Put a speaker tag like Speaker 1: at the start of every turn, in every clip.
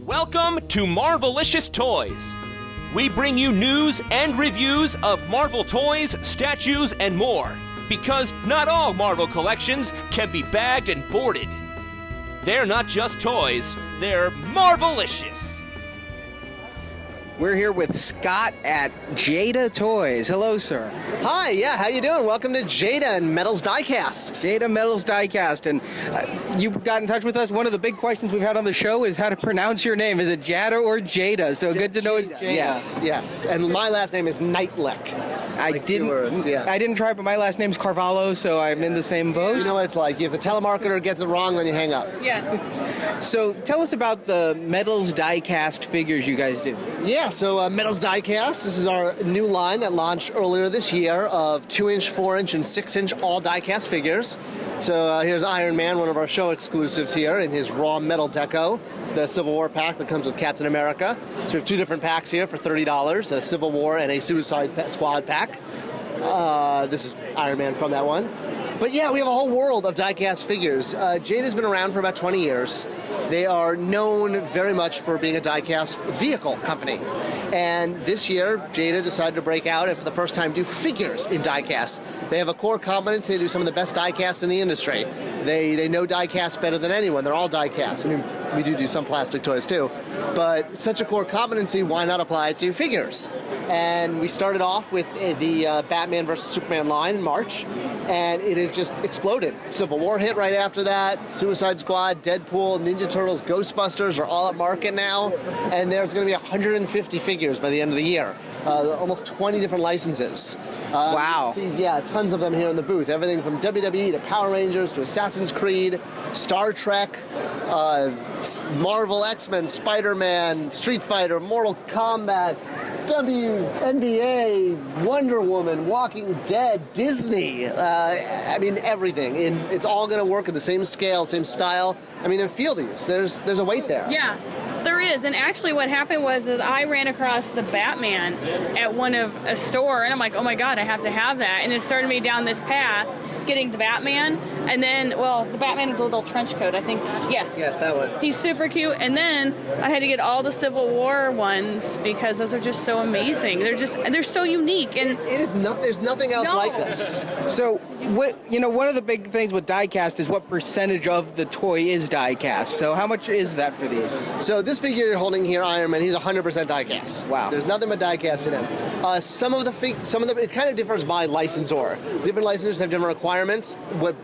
Speaker 1: Welcome to Marvelicious Toys. We bring you news and reviews of Marvel toys, statues, and more. Because not all Marvel collections can be bagged and boarded. They're not just toys, they're Marvelicious.
Speaker 2: We're here with Scott at Jada Toys. Hello, sir.
Speaker 3: Hi, yeah, how you doing? Welcome to Jada and Metals Diecast.
Speaker 2: Jada Metals Diecast, and you got in touch with us. One of the big questions we've had on the show is how to pronounce your name. Is it Jada or Jada? So good to know it's Jada.
Speaker 3: Yes. And my last name is Knightlick.
Speaker 2: I didn't try, but my last name's Carvalho, so I'm in the same boat.
Speaker 3: You know what it's like. If the telemarketer gets it wrong, then you hang up.
Speaker 4: Yes.
Speaker 2: So tell us about the Metals Diecast figures you guys do.
Speaker 3: Yeah, so Metals Diecast, this is our new line that launched earlier this year of 2-inch, 4-inch, and 6-inch all diecast figures. So here's Iron Man, one of our show exclusives here, in his raw metal deco, the Civil War pack that comes with Captain America. So we have two different packs here for $30, a Civil War and a Suicide Squad pack. This is Iron Man from that one. But yeah, we have a whole world of diecast figures. Jada's been around for about 20 years. They are known very much for being a diecast vehicle company. And this year, Jada decided to break out and for the first time do figures in diecast. They have a core competency. They do some of the best diecast in the industry. They know diecast better than anyone. They're all diecast. I mean, we do some plastic toys too. But such a core competency, why not apply it to figures? And we started off with the Batman vs. Superman line in March, and it has just exploded. Civil War hit right after that, Suicide Squad, Deadpool, Ninja Turtles, Ghostbusters are all at market now, and there's going to be 150 figures by the end of the year. Almost 20 different licenses.
Speaker 2: Wow.
Speaker 3: See, yeah, tons of them here in the booth. Everything from WWE to Power Rangers to Assassin's Creed, Star Trek, Marvel, X-Men, Spider-Man, Street Fighter, Mortal Kombat, NBA, Wonder Woman, Walking Dead, Disney. I mean, everything. It's all going to work at the same scale, same style. I mean, and feel these. There's a weight there.
Speaker 4: Yeah. There is, and actually what happened was I ran across the Batman at a store, and I'm like, oh my god, I have to have that. And it started me down this path, getting the Batman, and then, the Batman with the little trench coat, I think, yes.
Speaker 3: Yes, that one.
Speaker 4: He's super cute, and then I had to get all the Civil War ones because those are just so amazing. They're so unique. And
Speaker 3: there's nothing else like this.
Speaker 2: So, one of the big things with diecast is what percentage of the toy is diecast. So how much is that for these?
Speaker 3: So this figure you're holding here, Iron Man, he's 100% diecast.
Speaker 2: Wow.
Speaker 3: There's nothing but diecast in him. Some of the it kind of differs by licensor. Different licensors have different requirements,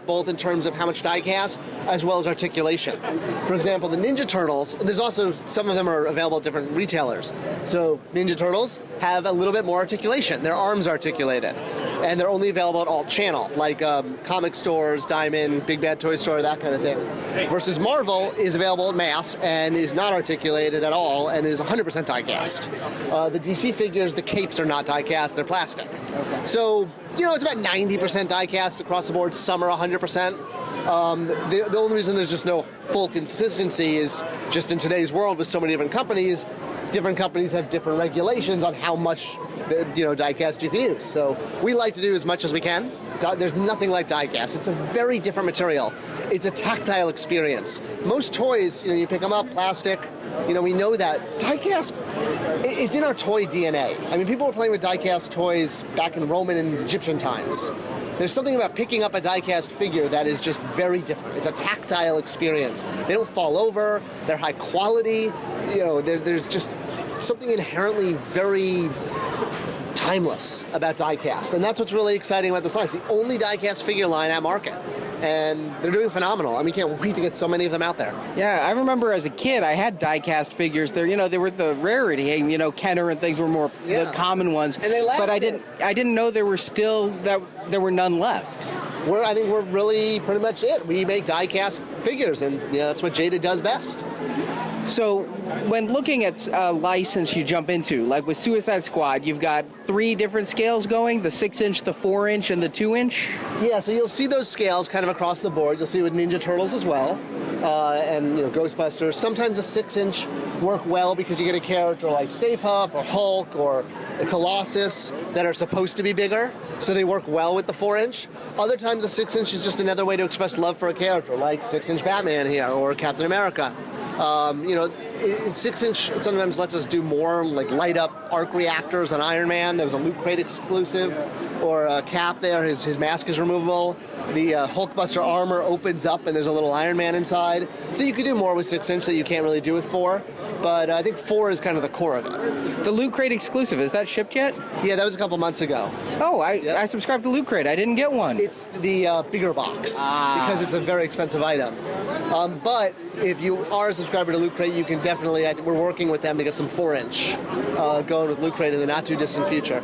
Speaker 3: both in terms of how much diecast as well as articulation. For example, the Ninja Turtles, there's also some of them are available at different retailers. So Ninja Turtles have a little bit more articulation. Their arms are articulated. And they're only available at alt channel, like comic stores, Diamond, Big Bad Toy Store, that kind of thing. Versus Marvel is available at mass and is not articulated at all and is 100% diecast. The DC figures, the capes are not diecast, they're plastic. Okay. So, it's about 90% diecast across the board, some are 100%. The only reason there's just no full consistency is just in today's world with so many different companies have different regulations on how much diecast you can use. So we like to do as much as we can. There's nothing like diecast. It's a very different material. It's a tactile experience. Most toys, you pick them up, plastic, we know that. Diecast, it's in our toy DNA. I mean, people were playing with diecast toys back in Roman and Egyptian times. There's something about picking up a diecast figure that is just very different. It's a tactile experience. They don't fall over. They're high quality. There's just something inherently very timeless about diecast. And that's what's really exciting about this line. It's the only diecast figure line at market. And they're doing phenomenal. I mean, can't wait to get so many of them out there.
Speaker 2: Yeah, I remember as a kid, I had diecast figures. They were the rarity. Kenner and things were more the common ones.
Speaker 3: And they lasted.
Speaker 2: But I didn't know there were none left.
Speaker 3: I think we're really pretty much it. We make diecast figures, and that's what Jada does best.
Speaker 2: So when looking at a license you jump into, like with Suicide Squad, you've got 3 different scales going, the 6-inch, the 4-inch, and the 2-inch?
Speaker 3: Yeah, so you'll see those scales kind of across the board. You'll see it with Ninja Turtles as well, and Ghostbusters. Sometimes a 6-inch work well because you get a character like Stay Puft or Hulk or the Colossus that are supposed to be bigger, so they work well with the 4-inch. Other times a 6-inch is just another way to express love for a character, like 6-inch Batman here or Captain America. You know, 6-inch sometimes lets us do more, like light up arc reactors on Iron Man. There was a Loot Crate exclusive, or a Cap there. His mask is removable. The Hulkbuster armor opens up and there's a little Iron Man inside. So you could do more with 6-inch that you can't really do with 4. But I think 4 is kind of the core of it.
Speaker 2: The Loot Crate exclusive, is that shipped yet?
Speaker 3: Yeah, that was a couple months ago.
Speaker 2: Oh, I subscribed to Loot Crate. I didn't get one.
Speaker 3: It's the bigger box because it's a very expensive item. But if you are a subscriber to Loot Crate, you can definitely, we're working with them to get some 4-inch going with Loot Crate in the not too distant future.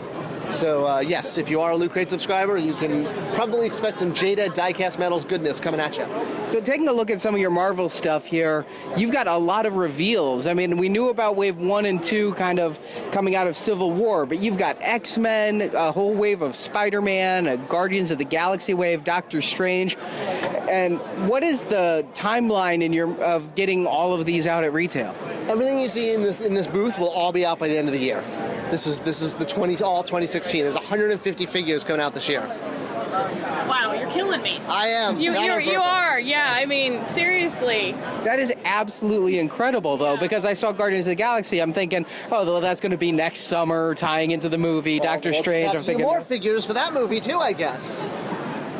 Speaker 3: So yes, if you are a Loot Crate subscriber, you can probably expect some Jada Diecast Metals goodness coming at you.
Speaker 2: So taking a look at some of your Marvel stuff here, you've got a lot of reveals. I mean, we knew about Wave 1 and 2 kind of coming out of Civil War, but you've got X-Men, a whole wave of Spider-Man, a Guardians of the Galaxy wave, Doctor Strange. And what is the timeline of getting all of these out at retail?
Speaker 3: Everything you see in this booth will all be out by the end of the year. This is the all 2016. There's 150 figures coming out this year.
Speaker 4: Wow, you're killing me.
Speaker 3: I am.
Speaker 4: You are. Yeah, I mean, seriously.
Speaker 2: That is absolutely incredible, though, because I saw Guardians of the Galaxy. I'm thinking, oh, well, that's going to be next summer, tying into the movie, Doctor Strange. I'm thinking
Speaker 3: more figures for that movie too, I guess.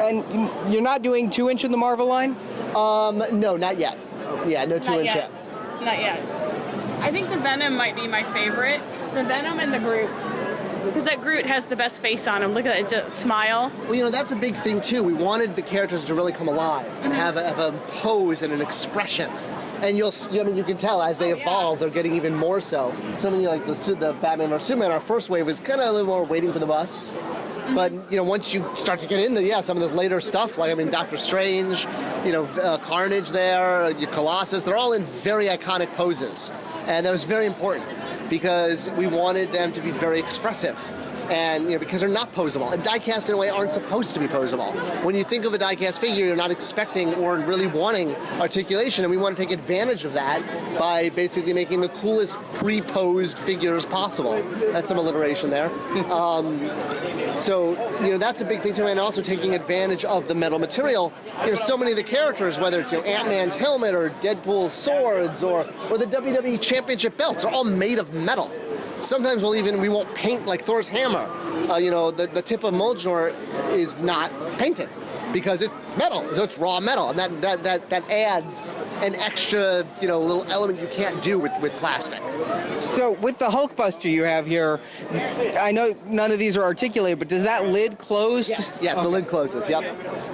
Speaker 2: And you're not doing 2-inch in the Marvel line?
Speaker 3: No, not yet. Yeah, no 2-inch yet.
Speaker 4: Not yet. I think the Venom might be my favorite. The Venom and the Groot. Because that Groot has the best face on him. Look at that, just smile.
Speaker 3: Well, you know, that's a big thing, too. We wanted the characters to really come alive and have a pose and an expression. And you can tell as they evolve, they're getting even more so. Something like the Batman vs. Superman, our first wave was kind of a little more waiting for the bus. But, you know, once you start to get into, some of this later stuff, like, I mean, Doctor Strange, Carnage there, Colossus, they're all in very iconic poses. And that was very important because we wanted them to be very expressive. And, because they're not posable. And diecast, in a way, aren't supposed to be posable. When you think of a diecast figure, you're not expecting or really wanting articulation, and we want to take advantage of that by basically making the coolest pre-posed figures possible. That's some alliteration there. So, that's a big thing too, and also taking advantage of the metal material. So many of the characters, whether it's Ant-Man's helmet or Deadpool's swords or the WWE Championship belts, are all made of metal. Sometimes we won't paint like Thor's hammer. The tip of Mjolnir is not painted because it's metal, so it's raw metal, and that adds an extra little element you can't do with plastic.
Speaker 2: So with the Hulkbuster you have here, I know none of these are articulated, but does that lid close?
Speaker 3: Yes, the lid closes. Yep,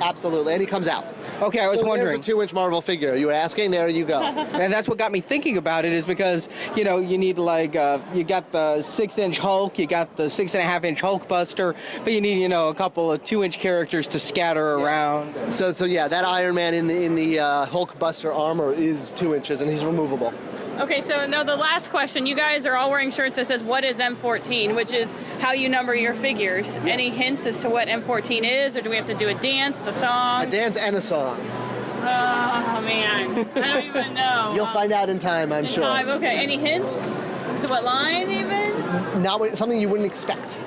Speaker 3: absolutely, and he comes out.
Speaker 2: Okay, I was wondering.
Speaker 3: There's a 2-inch Marvel figure. You were asking, there you go.
Speaker 2: And that's what got me thinking about it, is because, you need you got the 6-inch Hulk, you got the 6.5-inch Hulkbuster, but you need, a couple of 2-inch characters to scatter around.
Speaker 3: So yeah, that Iron Man in the Hulkbuster armor is 2 inches, and he's removable.
Speaker 4: Okay, so now the last question. You guys are all wearing shirts that says, what is M14, which is how you number your figures. Yes. Any hints as to what M14 is, or do we have to do a dance, a song?
Speaker 3: A dance and a song.
Speaker 4: Oh, man. I don't even know.
Speaker 3: You'll find out in time, I'm sure.
Speaker 4: Time. Okay, any hints? To what line, even?
Speaker 3: Not something you wouldn't expect.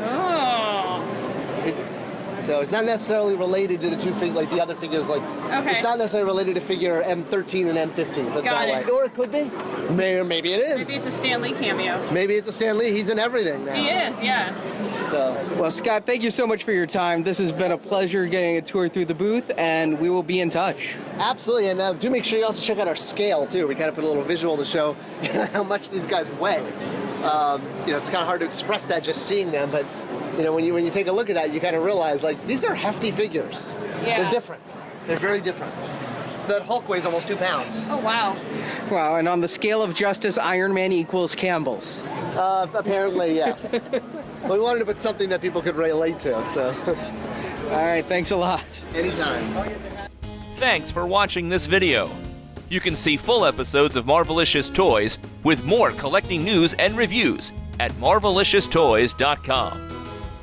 Speaker 4: Oh.
Speaker 3: So it's not necessarily related to the two figures, like the other figures. Like, it's not necessarily related to figure M13 and M15. Put
Speaker 4: Got
Speaker 3: that
Speaker 4: it.
Speaker 3: way. Or it could be. Maybe it is.
Speaker 4: Maybe it's a Stan Lee cameo.
Speaker 3: Maybe it's a Stan Lee. He's in everything now.
Speaker 4: He is, yes.
Speaker 3: So.
Speaker 2: Well, Scott, thank you so much for your time. This has been a pleasure getting a tour through the booth, and we will be in touch.
Speaker 3: Absolutely, and do make sure you also check out our scale too. We kind of put a little visual to show how much these guys weigh. It's kind of hard to express that just seeing them, but. When you take a look at that, you kind of realize, like, these are hefty figures.
Speaker 4: Yeah.
Speaker 3: They're different. They're very different. So that Hulk weighs almost 2 pounds.
Speaker 4: Oh, wow.
Speaker 2: Wow, and on the scale of justice, Iron Man equals Campbell's.
Speaker 3: Apparently, yes. We wanted to put something that people could relate to, so.
Speaker 2: All right, thanks a lot.
Speaker 3: Anytime.
Speaker 1: Thanks for watching this video. You can see full episodes of Marvelicious Toys with more collecting news and reviews at marvelicioustoys.com.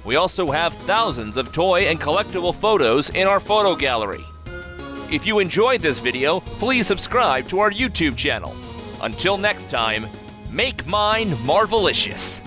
Speaker 1: We also have thousands of toy and collectible photos in our photo gallery. If you enjoyed this video, please subscribe to our YouTube channel. Until next time, make mine Marvelicious.